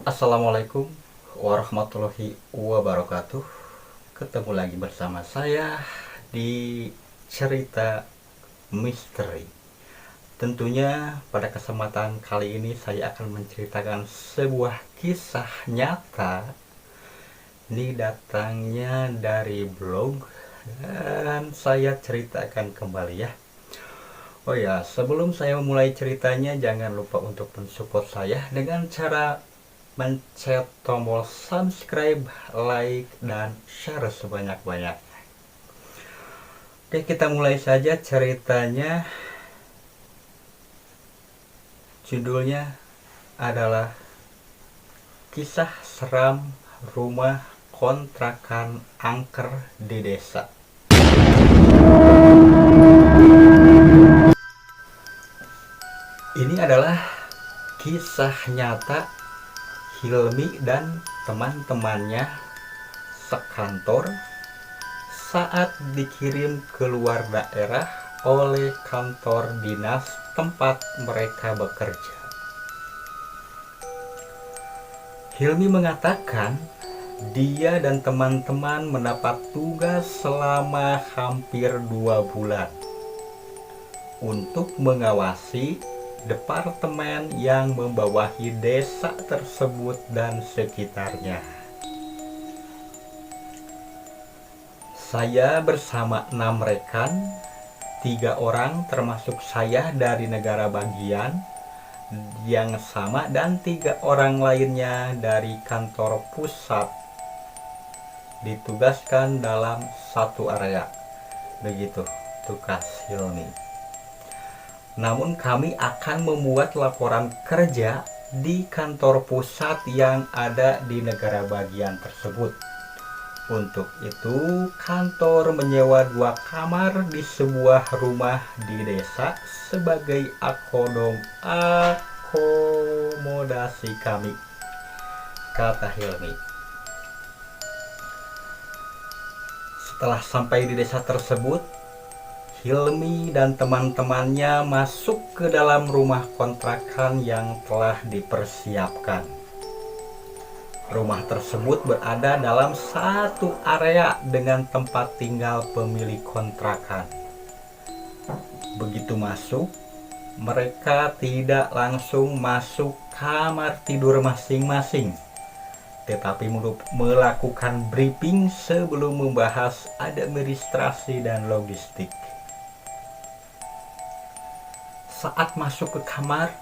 Assalamualaikum warahmatullahi wabarakatuh. Ketemu lagi bersama saya di cerita misteri. Tentunya pada kesempatan kali ini saya akan menceritakan sebuah kisah nyata. Ini datangnya dari blog dan saya ceritakan kembali ya. Oh ya, sebelum saya memulai ceritanya, jangan lupa untuk mensupport saya dengan cara mencet tombol subscribe, like, dan share sebanyak-banyaknya. Oke, kita mulai saja ceritanya. Judulnya adalah Kisah Seram Rumah Kontrakan Angker di Desa. Ini adalah kisah nyata Hilmi dan teman-temannya sekantor saat dikirim keluar daerah oleh kantor dinas tempat mereka bekerja. Hilmi mengatakan dia dan teman-teman mendapat tugas selama hampir 2 bulan untuk mengawasi departemen yang membawahi desa tersebut dan sekitarnya. Saya bersama 6 rekan, 3 orang termasuk saya dari negara bagian yang sama dan 3 orang lainnya dari kantor pusat ditugaskan dalam satu area. Begitu tugas Hilmi. Namun kami akan membuat laporan kerja di kantor pusat yang ada di negara bagian tersebut. Untuk itu, kantor menyewa 2 kamar di sebuah rumah di desa sebagai akomodasi kami, kata Hilmi. Setelah sampai di desa tersebut, Hilmi dan teman-temannya masuk ke dalam rumah kontrakan yang telah dipersiapkan. Rumah tersebut berada dalam satu area dengan tempat tinggal pemilik kontrakan. Begitu masuk, mereka tidak langsung masuk kamar tidur masing-masing, tetapi melakukan briefing sebelum membahas administrasi dan logistik. Saat masuk ke kamar,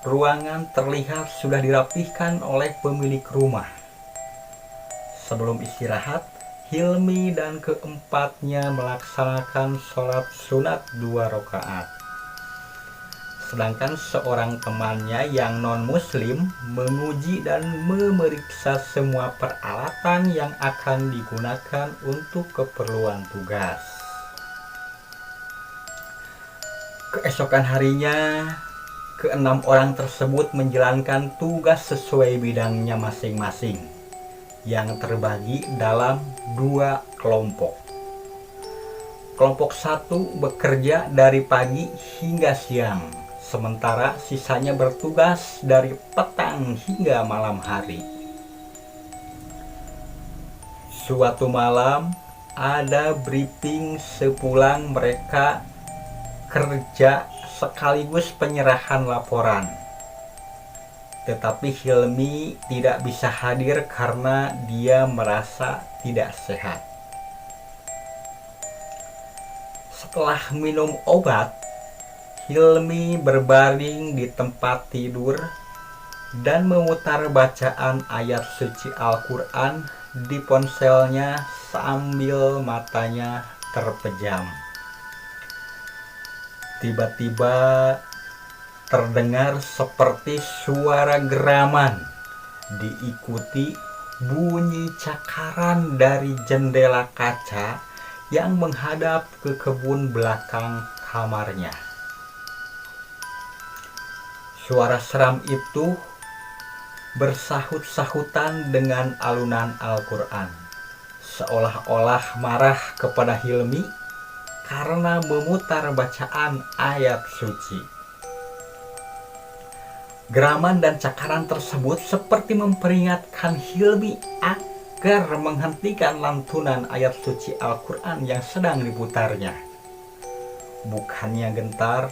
ruangan terlihat sudah dirapihkan oleh pemilik rumah. Sebelum istirahat, Hilmi dan keempatnya melaksanakan sholat sunat 2 rakaat. Sedangkan seorang temannya yang non-muslim menguji dan memeriksa semua peralatan yang akan digunakan untuk keperluan tugas. Keesokan harinya, ke-6 orang tersebut menjalankan tugas sesuai bidangnya masing-masing, yang terbagi dalam 2 kelompok. Kelompok 1 bekerja dari pagi hingga siang, sementara sisanya bertugas dari petang hingga malam hari. Suatu malam, ada briefing sepulang mereka kerja sekaligus penyerahan laporan. Tetapi Hilmi tidak bisa hadir karena dia merasa tidak sehat. Setelah minum obat, Hilmi berbaring di tempat tidur dan memutar bacaan ayat suci Al-Quran di ponselnya sambil matanya terpejam. Tiba-tiba terdengar seperti suara geraman, diikuti bunyi cakaran dari jendela kaca yang menghadap ke kebun belakang kamarnya. Suara seram itu bersahut-sahutan dengan alunan Al-Quran, seolah-olah marah kepada Hilmi karena memutar bacaan ayat suci. Geraman dan cakaran tersebut seperti memperingatkan Hilmi agar menghentikan lantunan ayat suci Al-Quran yang sedang diputarnya. Bukannya gentar,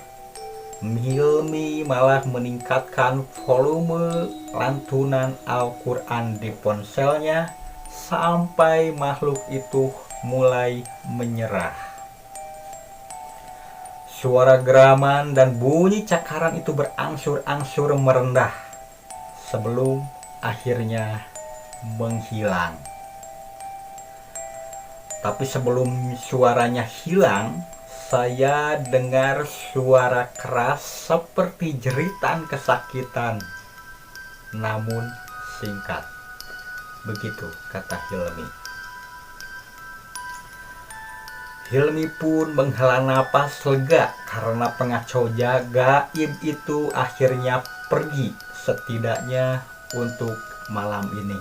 Hilmi malah meningkatkan volume lantunan Al-Quran di ponselnya sampai makhluk itu mulai menyerah. Suara geraman dan bunyi cakaran itu berangsur-angsur merendah sebelum akhirnya menghilang. Tapi sebelum suaranya hilang, saya dengar suara keras seperti jeritan kesakitan, namun singkat. Begitu kata Hilmi. Hilmi pun menghela napas lega karena pengacau gaib itu akhirnya pergi, setidaknya untuk malam ini.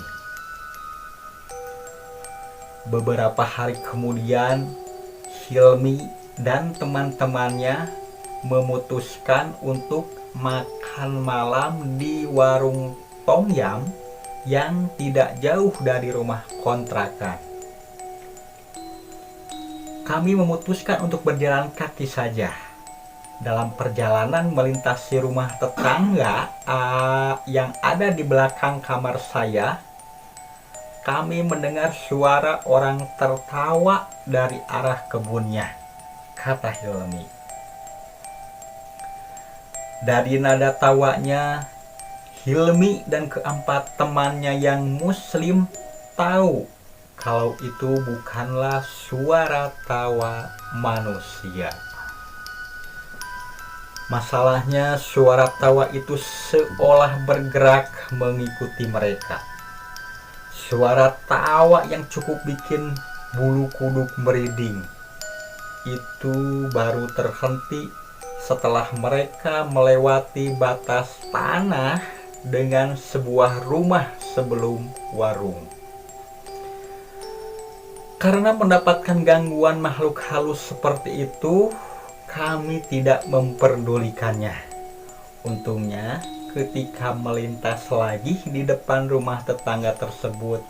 Beberapa hari kemudian, Hilmi dan teman-temannya memutuskan untuk makan malam di warung Tom Yam yang tidak jauh dari rumah kontrakan. Kami memutuskan untuk berjalan kaki saja. Dalam perjalanan melintasi rumah tetangga yang ada di belakang kamar saya, kami mendengar suara orang tertawa dari arah kebunnya, kata Hilmi. Dari nada tawanya, Hilmi dan keempat temannya yang muslim tahu kalau itu bukanlah suara tawa manusia. Masalahnya suara tawa itu seolah bergerak mengikuti mereka. Suara tawa yang cukup bikin bulu kuduk merinding. Itu baru terhenti setelah mereka melewati batas tanah dengan sebuah rumah sebelum warung. Karena mendapatkan gangguan makhluk halus seperti itu, kami tidak memperdulikannya. Untungnya, ketika melintas lagi di depan rumah tetangga tersebut,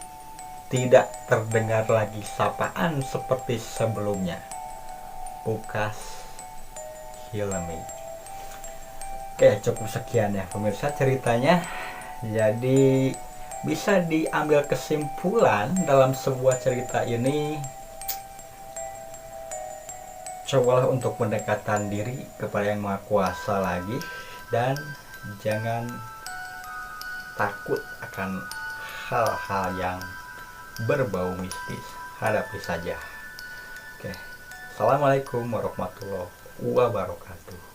tidak terdengar lagi sapaan seperti sebelumnya. Pukas Hilmi. Oke, cukup sekian ya pemirsa ceritanya. Jadi bisa diambil kesimpulan dalam sebuah cerita ini, cobalah untuk mendekatkan diri kepada Yang Maha Kuasa lagi, dan jangan takut akan hal-hal yang berbau mistis. Hadapi saja. Oke. Assalamualaikum warahmatullahi wabarakatuh.